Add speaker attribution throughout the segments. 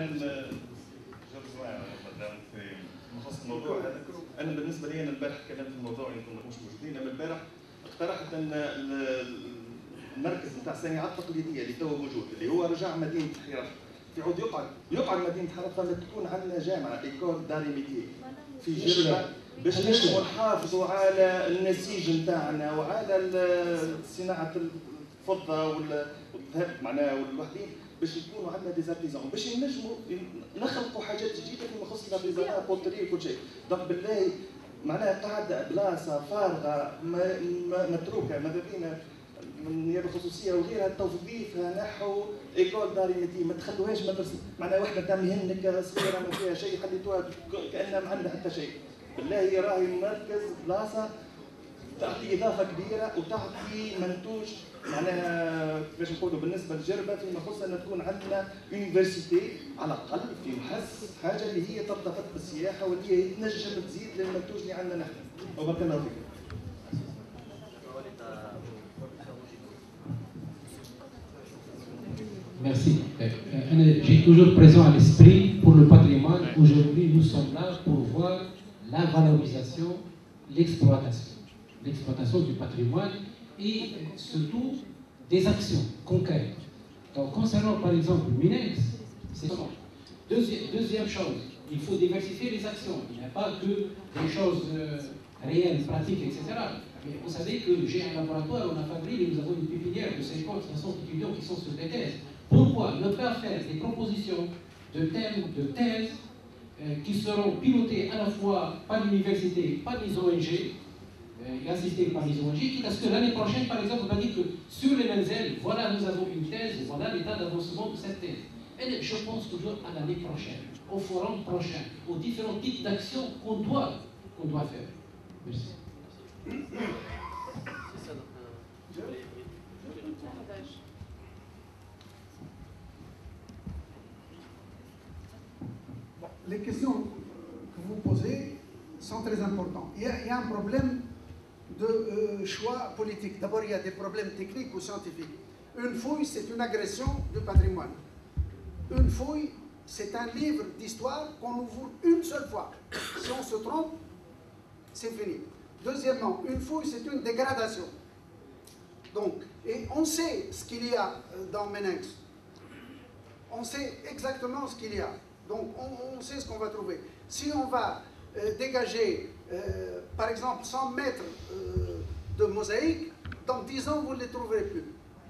Speaker 1: في مخصص الموضوع هذا. انا بالنسبه لي انا البارح تكلمت في الموضوع يمكن مش موجودين، اما البارح اقترحت ان المركز نتاع الصناعات التقليديه اللي تو موجود اللي هو رجع مدينه حرة يعود يقعد مدينه حرة، فلتكون عندنا جامعه ايكول داري ميتي في جربه باش نحافظوا على النسيج نتاعنا وعلى صناعه الفضه والذهب معناها والوحدين، باش يكونوا عندنا ديزارتيزون باش ينجموا نخلقوا حاجات جديده فيما يخص الارتيزانات بوتري وكل شيء. دونك بالله معناها قاعده بلاصه فارغه متروكه ماذا بينا من النيابه الخصوصيه وغيرها توظيفها نحو ايكول داري ميتي، ما تخلوهاش مدرسه معناها وحده تاع مهنك صغيره ما فيها شيء خليتوها كانها ما عندها حتى شيء. بالله راهي مركز بلاصه تعطي اضافه كبيره وتعطي منتوج معناها كيفاش نقولوا بالنسبه للجربه فيما يخص ان تكون عندنا يونيفرسيتي على الاقل في محس حاجه اللي هي ترتبط بالسياحه واللي هي تنجم تزيد للمنتوج اللي عندنا نحن. وبارك الله فيك.
Speaker 2: Merci. J'ai toujours présent à l'esprit pour le patrimoine. Aujourd'hui, nous sommes là pour voir la valorisation, l'exploitation du patrimoine et surtout des actions concrètes. Donc, concernant par exemple Minex, c'est ça. Deuxième chose, il faut diversifier les actions. Il n'y a pas que des choses réelles, pratiques, etc. Mais vous savez que j'ai un laboratoire, on a fabriqué, nous avons une pépinière de 50-60 étudiants qui sont sur des thèses. Pourquoi ne pas faire des propositions de thèmes, de thèses qui seront pilotées à la fois par l'université, par les ONG, et assistées par les ONG, parce que l'année prochaine, par exemple, on va dire que sur les Menzel, voilà, nous avons une thèse, voilà l'état d'avancement de cette thèse. Et je pense toujours à l'année prochaine, au forum prochain, aux différents types d'actions qu'on doit faire. Merci.
Speaker 3: Les questions que vous posez sont très importantes. Il y a un problème de choix politique. D'abord, il y a des problèmes techniques ou scientifiques. Une fouille, c'est une agression du patrimoine. Une fouille, c'est un livre d'histoire qu'on ouvre une seule fois. Si on se trompe, c'est fini. Deuxièmement, une fouille, c'est une dégradation. Donc, et on sait ce qu'il y a dans Menex. On sait exactement ce qu'il y a. Donc, on sait ce qu'on va trouver. Si on va dégager, par exemple, 100 mètres de mosaïque, dans 10 ans, vous ne les trouverez plus.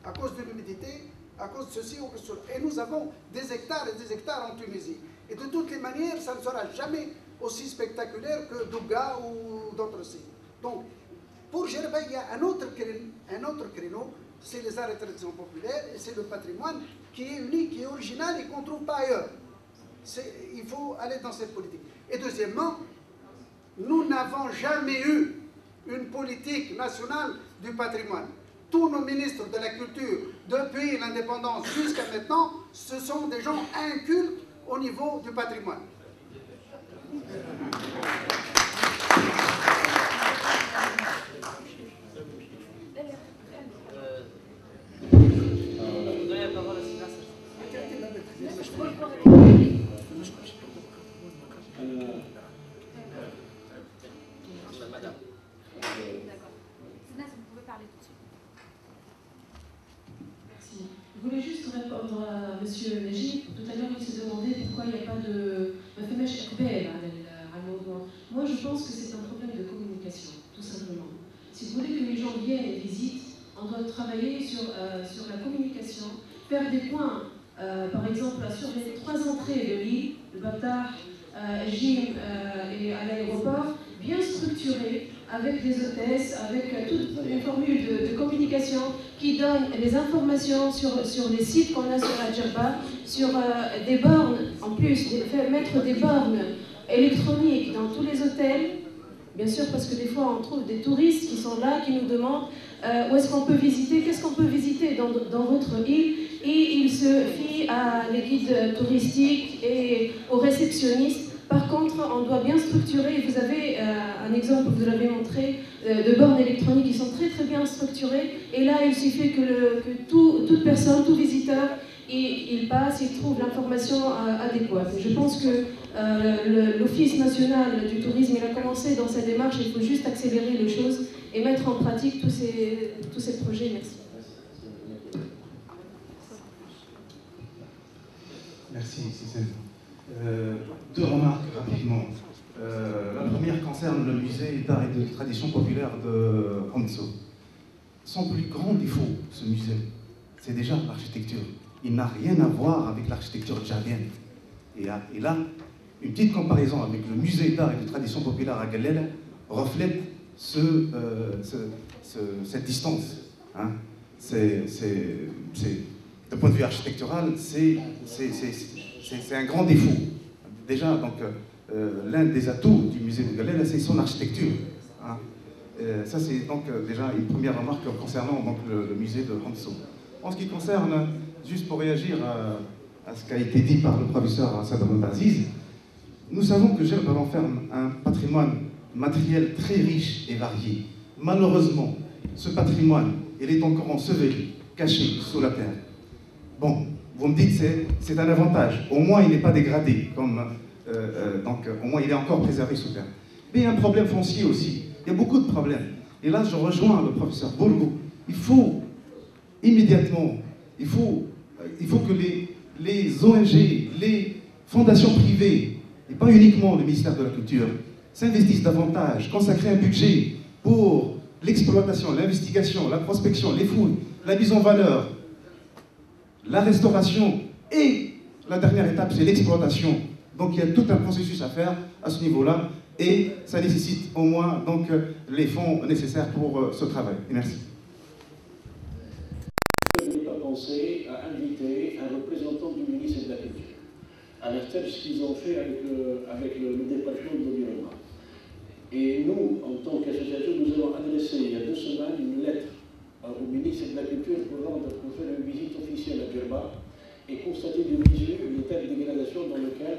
Speaker 3: À cause de l'humidité, à cause de ceci ou de cela. Et nous avons des hectares et des hectares en Tunisie. Et de toutes les manières, ça ne sera jamais aussi spectaculaire que Douga ou d'autres sites. Donc, pour Gerba, il y a un autre créneau, c'est les arts et traditions populaires, et c'est le patrimoine qui est unique, qui est original et qu'on ne trouve pas ailleurs. Il faut aller dans cette politique. Et deuxièmement, nous n'avons jamais eu une politique nationale du patrimoine. Tous nos ministres de la culture, depuis l'indépendance jusqu'à maintenant, ce sont des gens incultes au niveau du patrimoine.
Speaker 4: Je voulais juste répondre à M. Najib. Tout à l'heure, il se demandait pourquoi il n'y a pas de... Moi, je pense que c'est un problème de communication, tout simplement. Si vous voulez que les gens viennent et visitent, on doit travailler sur la communication, faire des points, par exemple, sur les 3 entrées de l'île, le Batar, Jim et à l'aéroport, bien structurés, avec des hôtesses, avec toute une formule de communication qui donne les informations sur les sites qu'on a sur la Djerba, sur des bornes, en plus, mettre des bornes électroniques dans tous les hôtels, bien sûr parce que des fois on trouve des touristes qui sont là, qui nous demandent où est-ce qu'on peut visiter, qu'est-ce qu'on peut visiter dans votre île, et ils se fient à les guides touristiques et aux réceptionnistes. Par contre, on doit bien structurer, vous avez un exemple, vous l'avez montré, de bornes électroniques qui sont très très bien structurées, et là il suffit que toute personne, tout visiteur il passe, il trouve l'information adéquate. Et je pense que l'Office national du tourisme, il a commencé dans cette démarche, il faut juste accélérer les choses et mettre en pratique tous ces projets. Merci.
Speaker 5: Merci, Cécile. Deux remarques rapidement. La première concerne le musée d'art et de tradition populaire de Honso. Son plus grand défaut, ce musée, c'est déjà l'architecture. Il n'a rien à voir avec l'architecture djalienne. Et là, une petite comparaison avec le musée d'art et de tradition populaire à Galel reflète cette distance. Hein. De point de vue architectural, c'est un grand défaut. Déjà, donc, l'un des atouts du musée de Galel, c'est son architecture. Hein. Ça, c'est donc déjà une première remarque concernant donc, le musée de Honso. En ce qui concerne, juste pour réagir à ce qui a été dit par le professeur Sadr Aziz, nous savons que Djerba renferme un patrimoine matériel très riche et varié. Malheureusement, ce patrimoine, il est encore enseveli, caché sous la terre. Bon, vous me dites que c'est un avantage. Au moins, il n'est pas dégradé, donc au moins, il est encore préservé sous terre. Mais il y a un problème foncier aussi. Il y a beaucoup de problèmes. Et là, je rejoins le professeur Bourgou. Il faut immédiatement, il faut que les ONG, les fondations privées, et pas uniquement le ministère de la Culture, s'investissent davantage, consacrer un budget pour l'exploitation, l'investigation, la prospection, les fouilles, la mise en valeur, la restauration et la dernière étape, c'est l'exploitation. Donc il y a tout un processus à faire à ce niveau-là et ça nécessite au moins donc, les fonds nécessaires pour ce travail. Et merci.
Speaker 6: Je n'ai pas pensé à inviter un représentant du ministère de la Culture, à l'instar de ce qu'ils ont fait avec le département de l'environnement. Et nous, en tant qu'association, nous avons adressé il y a 2 semaines une lettre au ministre de la Culture pour faire une visite officielle à Djerba et constater de visu l'état de dégradation dans lequel,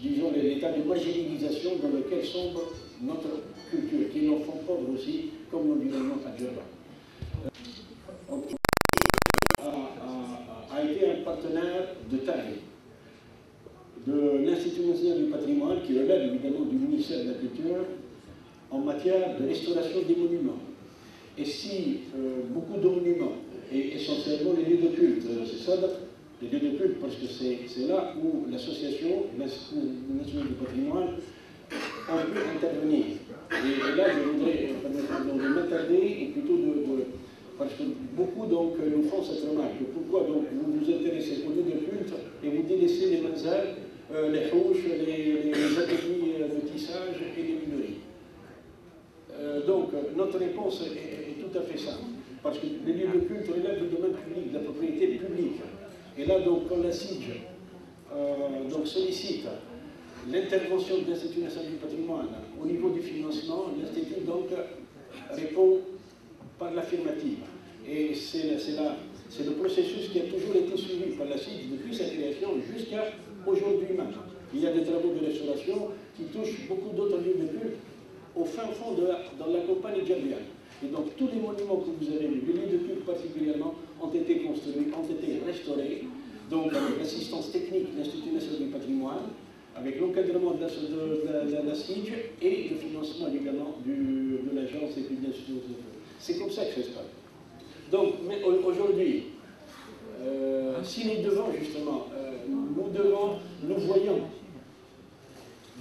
Speaker 6: disons, l'état de marginalisation dans lequel sombre notre culture, qui est l'enfant pauvre aussi, comme l'environnement à Djerba. A été un partenaire de taille de l'Institut national du patrimoine, qui relève évidemment du ministère de la Culture, en matière de restauration des monuments. Et si beaucoup de monuments, et essentiellement les lieux de culte, c'est ça, les lieux de culte, parce que c'est là où l'association, l'Institut national du patrimoine, a pu intervenir. Et là, je voudrais m'attarder, et plutôt parce que beaucoup donc nous font cette remarque. Pourquoi donc vous vous intéressez aux lieux de culte et vous délaissez les manzals, les houches, les ateliers de tissage et les mineries? Donc notre réponse est tout à fait ça. Parce que les lieux de culte relèvent du domaine public, de la propriété publique. Et là donc quand la SIDJ sollicite l'intervention de l'Institut national du patrimoine au niveau du financement, l'Institut donc répond par l'affirmative. Et c'est le processus qui a toujours été suivi par la SIDJ depuis sa création jusqu'à aujourd'hui même. Il y a des travaux de restauration qui touchent beaucoup d'autres lieux de culte au fin fond dans la campagne djalienne. Et donc tous les monuments que vous avez vus, les lieux de culte particulièrement, ont été construits, ont été restaurés, donc avec l'assistance technique de l'Institut national du patrimoine, avec l'encadrement de la SIDJ et le financement également de l'agence et puis de l'Institut. C'est comme ça que ça se passe. Donc, mais aujourd'hui, si nous devons justement, nous voyons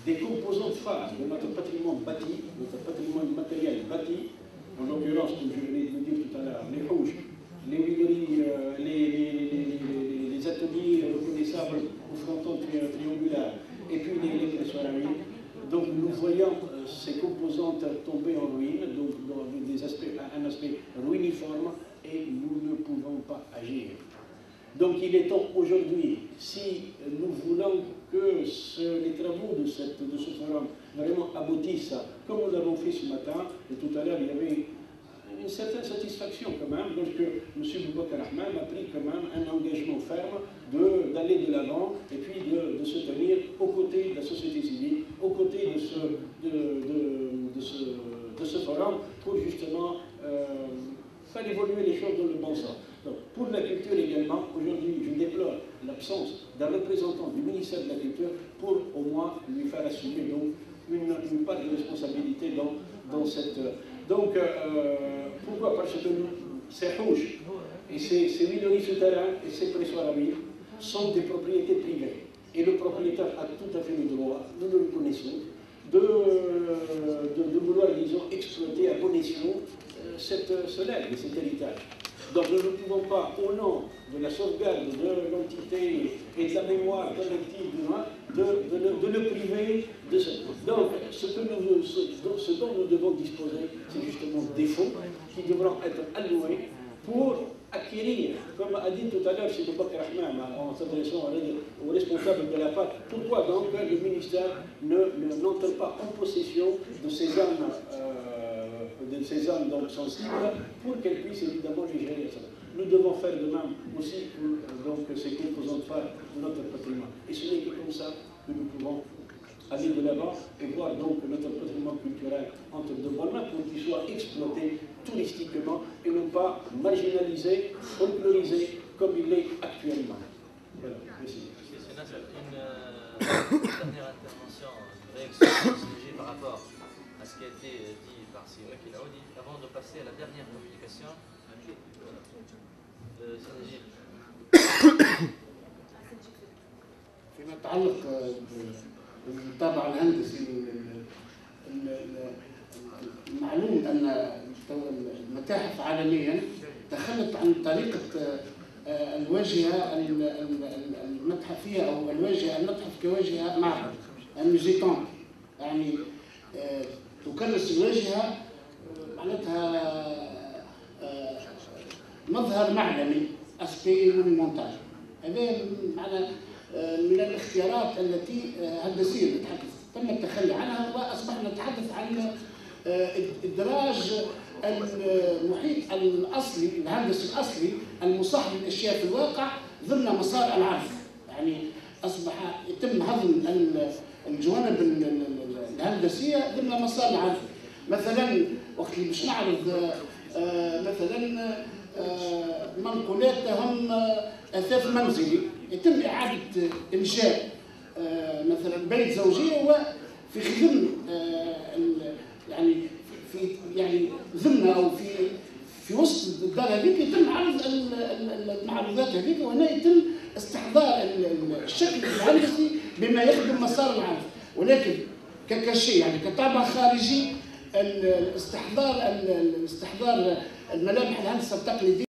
Speaker 6: des composantes phares de notre patrimoine bâti, notre patrimoine matériel bâti, en l'occurrence, comme je venais de le dire tout à l'heure, les houches, les huileries, les ateliers reconnaissables au fronton triangulaire, et puis les pressoiries. Donc nous voyons ces composantes tomber en ruine, donc dans un aspect ruiniforme, et nous ne pouvons pas agir. Donc il est temps aujourd'hui, si nous voulons que les travaux de ce forum vraiment aboutissent, comme nous l'avons fait ce matin, et tout à l'heure il y avait une certaine satisfaction quand même, donc M. Boubacar Ahmed a pris quand même un engagement ferme d'aller de l'avant et puis de se tenir aux côtés de la société civile, aux côtés de ce forum pour justement faire évoluer les choses dans le bon sens. Donc, pour la culture également, aujourd'hui l'absence d'un représentant du ministère de la Culture pour au moins lui faire assumer donc une part de responsabilité dans cette... Donc, pourquoi? Parce que ces rouges et ces minories souterrains et ces pressoirs à mine sont des propriétés privées. Et le propriétaire a tout à fait le droit, nous le connaissons, de vouloir, disons, exploiter à bon escient ce legs et cet héritage. Donc nous ne pouvons pas, au nom de la sauvegarde de l'entité et de la mémoire collective de le priver de ce. Donc ce dont nous devons disposer, c'est justement des fonds qui devront être alloués pour acquérir, comme a dit tout à l'heure M. Bakr Rahman en s'adressant aux responsables de la PAC, pourquoi donc le ministère n'entre pas en possession de ces âmes donc sensibles pour qu'elles puissent évidemment les gérer ça. Nous devons faire de même aussi pour ces composantes phares de notre patrimoine. Et ce n'est que comme ça que nous pouvons aller de l'avant et voir donc notre patrimoine culturel entre de bonnes mains pour qu'il soit exploité touristiquement et non pas marginalisé, folklorisé comme il est actuellement. Voilà, merci.
Speaker 7: Une dernière intervention, une réaction par rapport à ce qui a été dit par Sima Kinaoudi avant de passer à la dernière communication.
Speaker 8: فيما يتعلق بالطابع الهندسي المعلوم ان المتاحف عالميا تخلت عن طريقه الواجهه المتحفيه او الواجهه المتحف كواجهه معرض الموزيتون يعني تكرس الواجهه معناتها مظهر معلمي اسبي مونتاج. هذا معنى من الاختيارات التي هندسيه نتحدث تم التخلي عنها واصبحنا نتحدث عن ادراج المحيط الاصلي الهندسي الاصلي المصاحب للاشياء في الواقع ضمن مسار العرض. يعني اصبح يتم هضم الجوانب الهندسيه ضمن مسار العرض. مثلا وقت اللي باش نعرض مثلا منقولات هم اثاث منزلي يتم اعاده انشاء مثلا بيت زوجيه وفي خدم يعني ضمن او في وسط الدار هذيك يتم عرض المعروضات هذيك وهنا يتم استحضار الشكل الهندسي بما يخدم مسار العرض. ولكن كشيء يعني كطابع خارجي استحضار الملامح الهندسه التقليديه